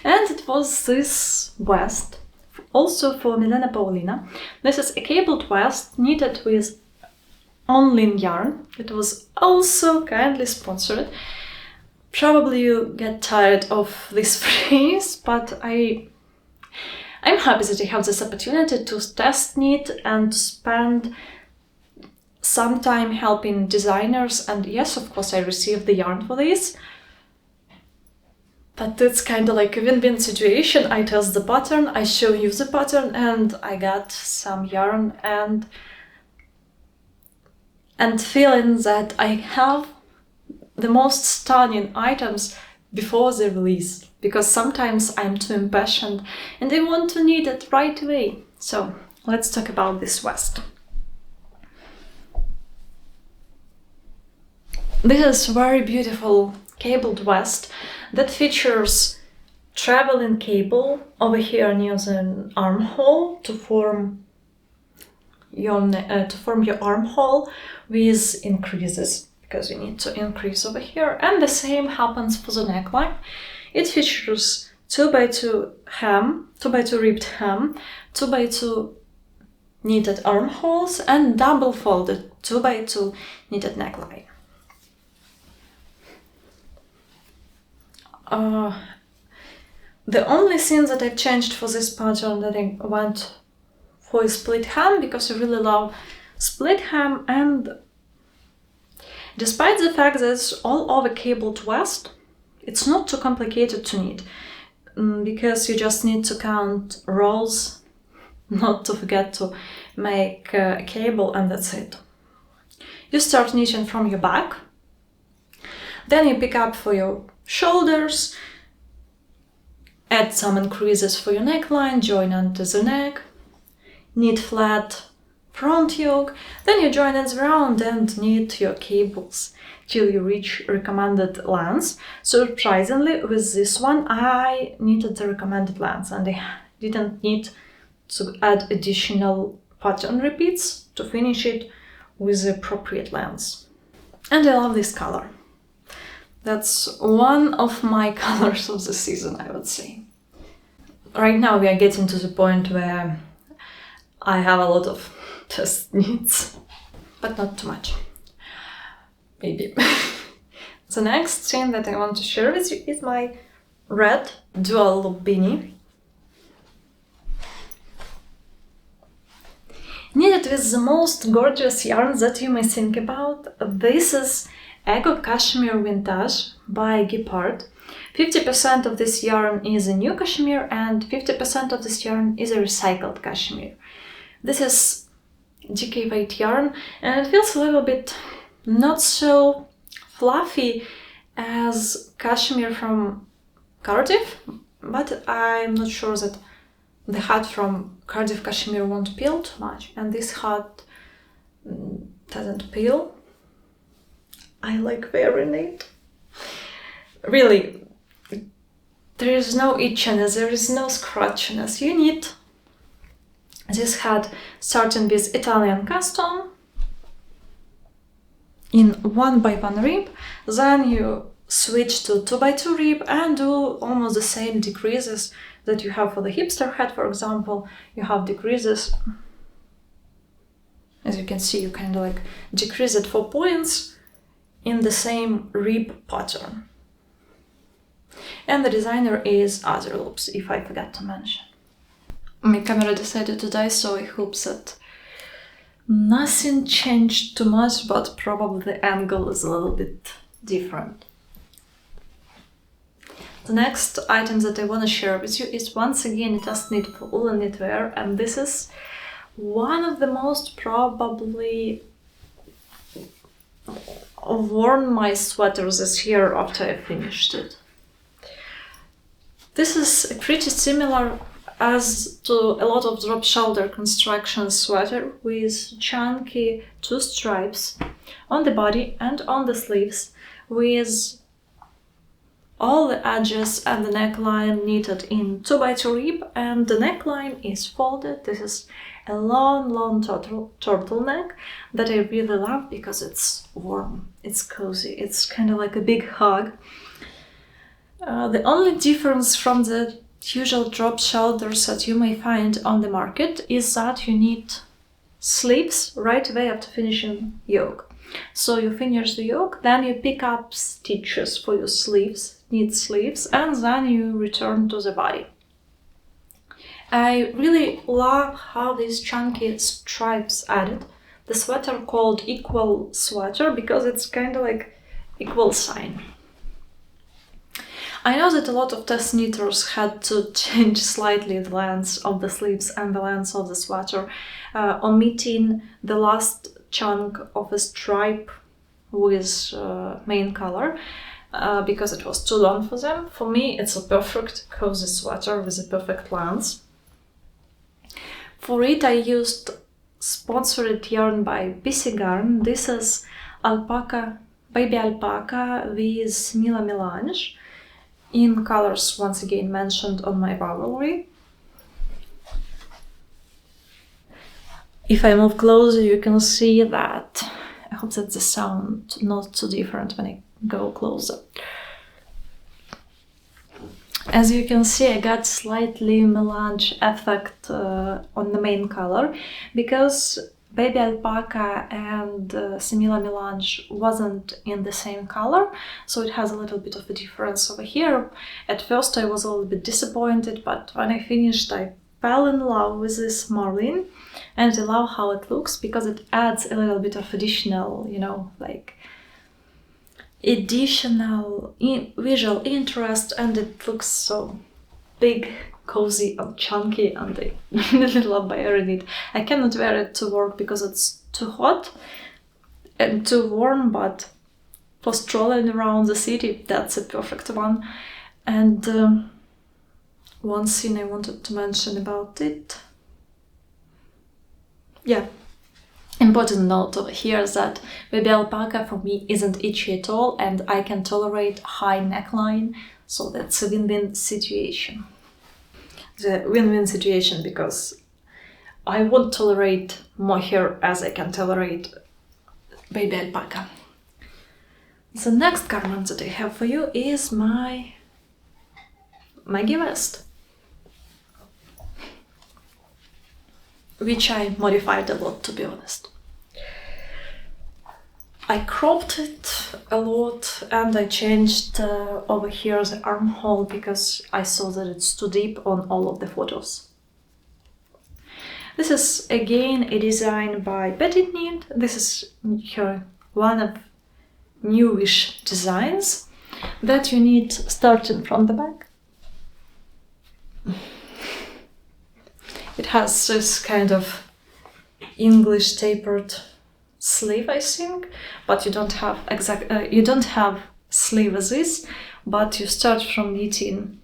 A: And it was this vest, also for Milena Paulina. This is a cabled vest knitted with Onlin yarn. It was also kindly sponsored. Probably you get tired of this phrase, but I'm happy that I have this opportunity to test knit and spend some time helping designers, and yes, of course, I received the yarn for this. But it's kind of like a win-win situation. I test the pattern, I show you the pattern, and I got some yarn and feeling that I have the most stunning items before the release. Because sometimes I'm too impatient and I want to knit it right away. So let's talk about this vest. This is very beautiful cabled vest that features traveling cable over here near the armhole to form your armhole with increases, because you need to increase over here. And the same happens for the neckline. It features 2x2 hem, 2x2 ribbed hem, 2x2 knitted armholes, and double folded 2x2 knitted neckline. The only thing that I've changed for this pattern that I went for is split hem, because I really love split hem, and despite the fact that it's all over cabled vest, it's not too complicated to knit, because you just need to count rows, not to forget to make a cable, and that's it. You start knitting from your back, then you pick up for your shoulders, add some increases for your neckline, join onto the neck, knit flat front yoke, then you join it around and knit your cables till you reach recommended length. Surprisingly, with this one I knitted the recommended length and I didn't need to add additional pattern repeats to finish it with the appropriate length. And I love this color. That's one of my colors of the season, I would say. Right now we are getting to the point where I have a lot of test knits, but not too much. Maybe. The next thing that I want to share with you is my red dual loop beanie. Knitted with the most gorgeous yarn that you may think about. This is Eco Cashmere Vintage by Gepard. 50% of this yarn is a new cashmere and 50% of this yarn is a recycled cashmere. This is DK weight yarn and it feels a little bit not so fluffy as cashmere from Cardiff, but I'm not sure that the hat from Cardiff cashmere won't peel too much, and this hat doesn't peel. I like wearing it. Really, there is no itchiness, there is no scratchiness. You knit this hat starting with Italian custom in 1x1 rib, then you switch to 2x2 rib and do almost the same decreases that you have for the Hipster hat, for example. You have decreases. As you can see, you kind of like decrease it 4 points in the same rib pattern. And the designer is Other Loops, if I forgot to mention. My camera decided to die, so I hope that nothing changed too much, but probably the angle is a little bit different. The next item that I want to share with you is once again a test knit for Ullen Knitwear, and this is one of the most probably worn my sweaters this year after I finished it. This is pretty similar as to a lot of drop shoulder construction sweater with chunky 2 stripes on the body and on the sleeves, with all the edges and the neckline knitted in 2x2 rib, and the neckline is folded. This is a long turtleneck that I really love because it's warm, it's cozy, it's kind of like a big hug. The only difference from the usual drop shoulders that you may find on the market is that you need sleeves right away after finishing yoke. So you finish the yoke, then you pick up stitches for your sleeves, knit sleeves, and then you return to the body. I really love how these chunky stripes added the sweater called equal sweater because it's kind of like equal sign. I know that a lot of test knitters had to change slightly the length of the sleeves and the length of the sweater, omitting the last chunk of a stripe with main color because it was too long for them. For me, it's a perfect cozy sweater with a perfect length. For it, I used sponsored yarn by BC Garn. This is alpaca, baby alpaca with Mila Melange in colors once again mentioned on my Ravelry. If I move closer, you can see that. I hope that the sound not too different when I go closer. As you can see, I got slightly melange effect on the main color because baby alpaca and Simila melange wasn't in the same color, so it has a little bit of a difference over here. At first I was a little bit disappointed, but when I finished I fell in love with this marlin, and I love how it looks because it adds a little bit of additional, you know, like additional visual interest, and it looks so big, cozy and chunky, and I really love wearing it. I cannot wear it to work because it's too hot and too warm, but for strolling around the city, that's a perfect one. And one thing I wanted to mention about it. Yeah. Important note over here is that baby alpaca for me isn't itchy at all, and I can tolerate high neckline, so that's a win-win situation. The win-win situation because I won't tolerate mohair as I can tolerate baby alpaca. The next garment that I have for you is my Maggie vest, which I modified a lot, to be honest. I cropped it a lot and I changed over here the armhole because I saw that it's too deep on all of the photos. This is again a design by PetiteKnit. This is her one of newish designs that you need starting from the back. It has this kind of English tapered sleeve, I think, but you don't have sleeve as this, but you start from knitting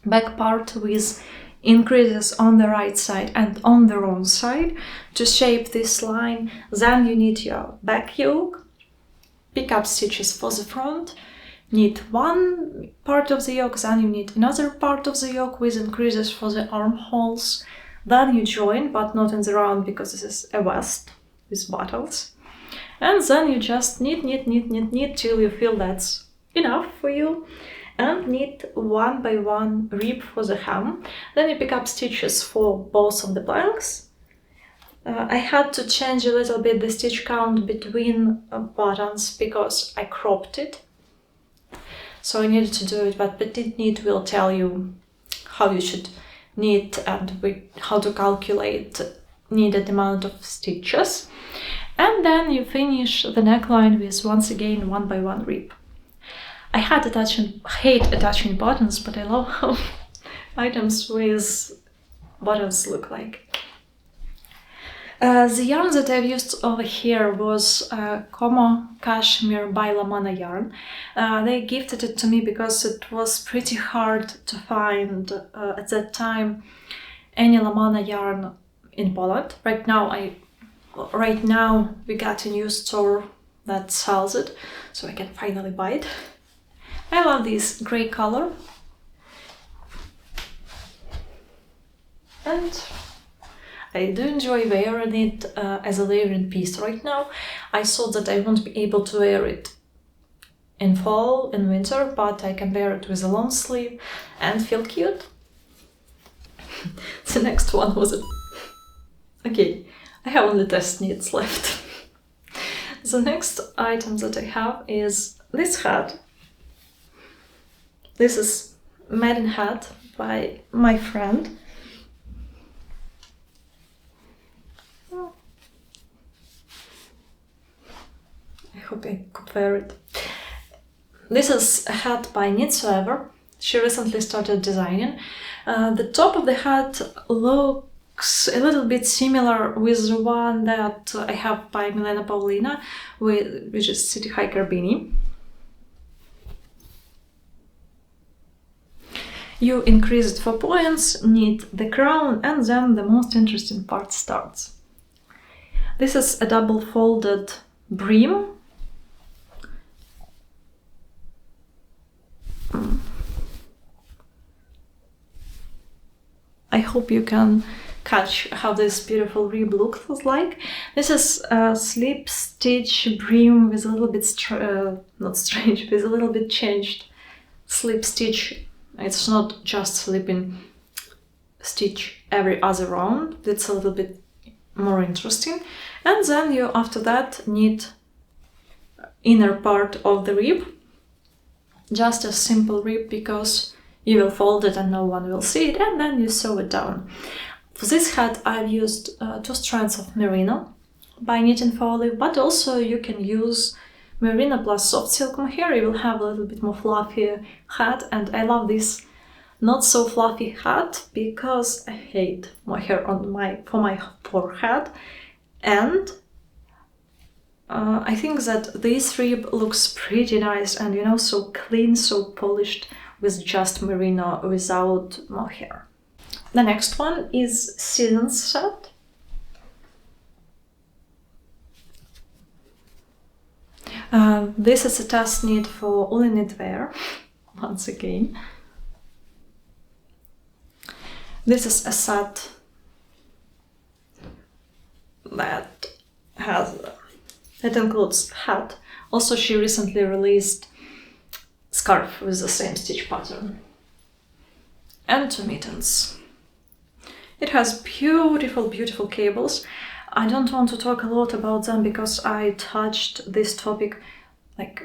A: back part with increases on the right side and on the wrong side to shape this line. Then you knit your back yoke, pick up stitches for the front, knit one part of the yoke, then you knit another part of the yoke with increases for the armholes, then you join, but not in the round because this is a vest with buttons, and then you just knit till you feel that's enough for you, and knit one by one rib for the hem. Then you pick up stitches for both of the blanks. I had to change a little bit the stitch count between buttons because I cropped it, so I needed to do it, but PetiteKnit will tell you how you should knit and how to calculate needed amount of stitches. And then you finish the neckline with, once again, one by one rib. I hate attaching buttons, but I love how items with buttons look like. The yarn that I've used over here was Como Cashmere by Lamana yarn. They gifted it to me because it was pretty hard to find at that time any Lamana yarn in Poland. Right now we got a new store that sells it, so I can finally buy it. I love this grey color, and I do enjoy wearing it as a layering piece right now. I thought that I won't be able to wear it in fall and winter, but I can wear it with a long sleeve and feel cute. The next one was okay, I have only test knits left. The next item that I have is this hat. This is Maden hat by my friend. I hope I could wear it. This is a hat by Knitwear. She recently started designing. The top of the hat looks a little bit similar with the one that I have by Milena Paulina, which is City Hiker beanie. You increase it 4 points, knit the crown, and then the most interesting part starts. This is a double folded brim. I hope you can catch how this beautiful rib looks like. This is a slip stitch brim with a little bit not strange, with a little bit changed slip stitch. It's not just slipping stitch every other round. It's a little bit more interesting. And then you after that knit inner part of the rib. Just a simple rib because you will fold it and no one will see it, and then you sew it down. For this hat I've used 2 strands of merino by Knitting for Olive, but also you can use merino plus soft silk mohair. You will have a little bit more fluffy hat, and I love this not so fluffy hat because I hate mohair on my forehead, and I think that this rib looks pretty nice and so clean, so polished with just merino without mohair. The next one is Seasons set. This is a test knit for Ullen Knitwear, once again. This is a set that includes hat. Also, she recently released scarf with the same stitch pattern. And 2 mittens. It has beautiful, beautiful cables. I don't want to talk a lot about them because I touched this topic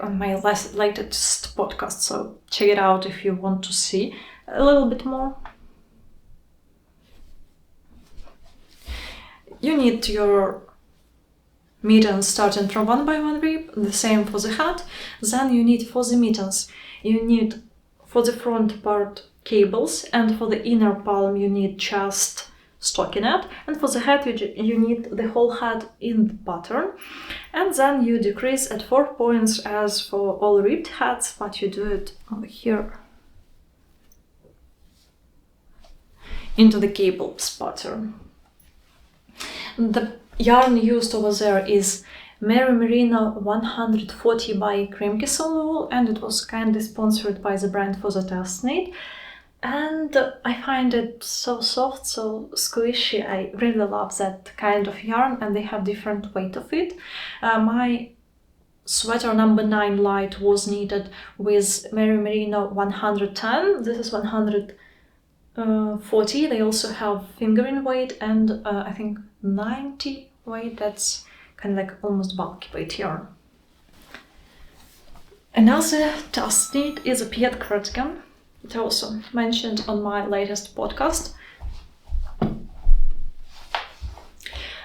A: on my latest podcast, so check it out if you want to see a little bit more. You need your mittens starting from 1 by 1 rib, the same for the hat. Then you need for the mittens, you need for the front part cables, and for the inner palm you need just stockinette, and for the hat you need the whole hat in the pattern. And then you decrease at 4 points as for all ribbed hats, but you do it over here into the cables pattern. The yarn used over there is Merry Merino 140 by Cream Kissel Wool, and it was kindly sponsored by the brand for the test knit. And I find it so soft, so squishy. I really love that kind of yarn, and they have different weight of it. My sweater number 9 light was knitted with Merry Merino 110. This is 140. They also have fingering weight and I think 90 weight. That's kind of almost bulky weight yarn. Another test knit is a Piet cardigan. It also mentioned on my latest podcast.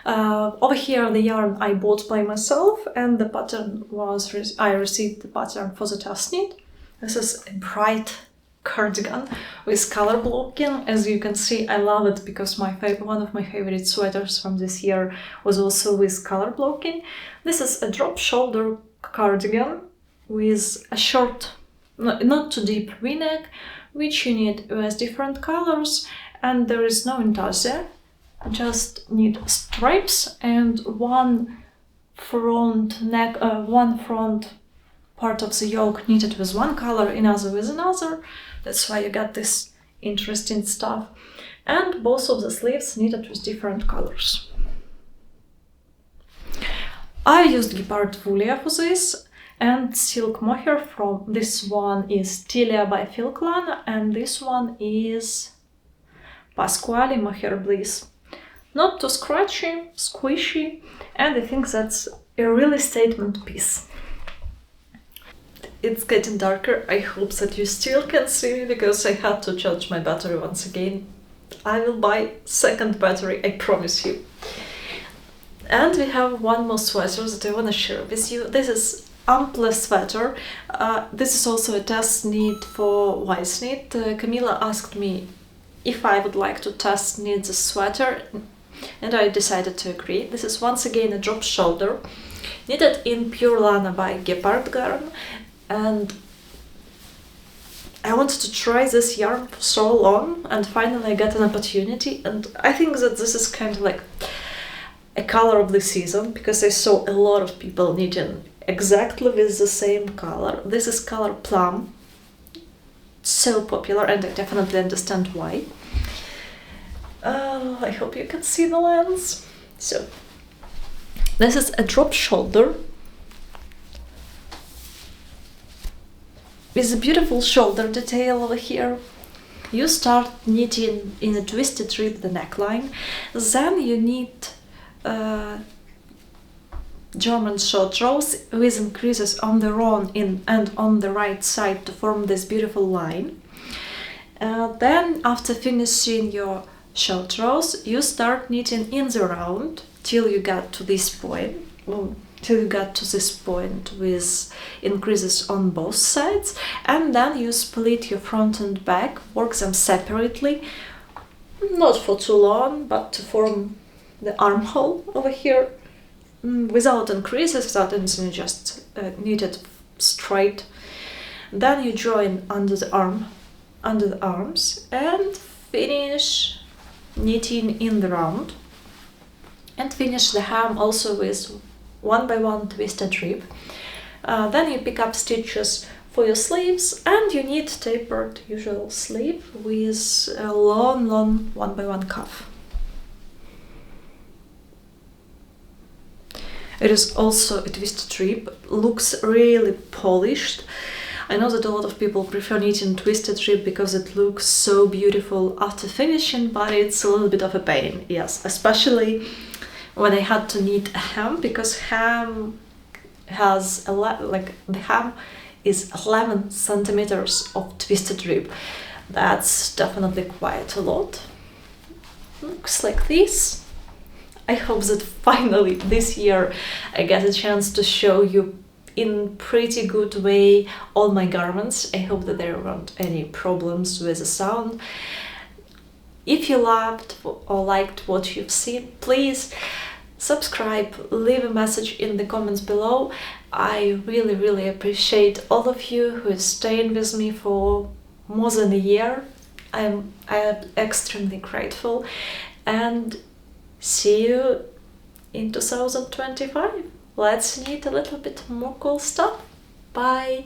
A: Over here the yarn I bought by myself, and the pattern was I received the pattern for the test knit. This is a bright cardigan with color blocking. As you can see, I love it because one of my favorite sweaters from this year was also with color blocking. This is a drop shoulder cardigan with a short, not too deep v-neck, which you need with different colors, and there is no intarsia. Just need stripes and one front part of the yoke knitted with one color, another with another. That's why you got this interesting stuff. And both of the sleeves knitted with different colors. I used Guipard Vulia for this, and silk mohair from this one is Tilia by Filclan, and this one is Pasquale Mohair Bliss. Not too scratchy, squishy, and I think that's a really statement piece. It's getting darker. I hope that you still can see me because I had to charge my battery once again. I will buy second battery, I promise you. And we have one more sweater that I want to share with you. This is ample sweater. This is also a test knit for Wieseknit. Camilla asked me if I would like to test knit the sweater, and I decided to agree. This is once again a drop shoulder, knitted in pure Lana by Gepard yarn, and I wanted to try this yarn for so long, and finally I got an opportunity, and I think that this is kind of like a color of the season, because I saw a lot of people knitting exactly with the same color. This is color plum, so popular, and I definitely understand why. I hope you can see the lens. So this is a drop shoulder with a beautiful shoulder detail over here. You start knitting in a twisted rib the neckline, then you knit German short rows with increases on the wrong and on the right side to form this beautiful line. Then after finishing your short rows, you start knitting in the round till you get to this point. With increases on both sides, and then you split your front and back, work them separately, not for too long, but to form the armhole over here, without increases, without anything, just knitted straight. Then you join under the arms, and finish knitting in the round, and finish the hem also with 1 by 1 twisted rib. Then you pick up stitches for your sleeves, and you knit tapered usual sleeve with a long 1 by 1 cuff. It is also a twisted rib, looks really polished. I know that a lot of people prefer knitting twisted rib because it looks so beautiful after finishing, but it's a little bit of a pain, yes, especially when I had to knit a hem, because hem has the hem is 11 centimeters of twisted rib. That's definitely quite a lot. Looks like this. I hope that finally this year I get a chance to show you in pretty good way all my garments. I hope that there weren't any problems with the sound. If you loved or liked what you've seen, please subscribe, leave a message in the comments below. I really appreciate all of you who is staying with me for more than a year. I am extremely grateful, and see you in 2025. Let's knit a little bit more cool stuff. Bye!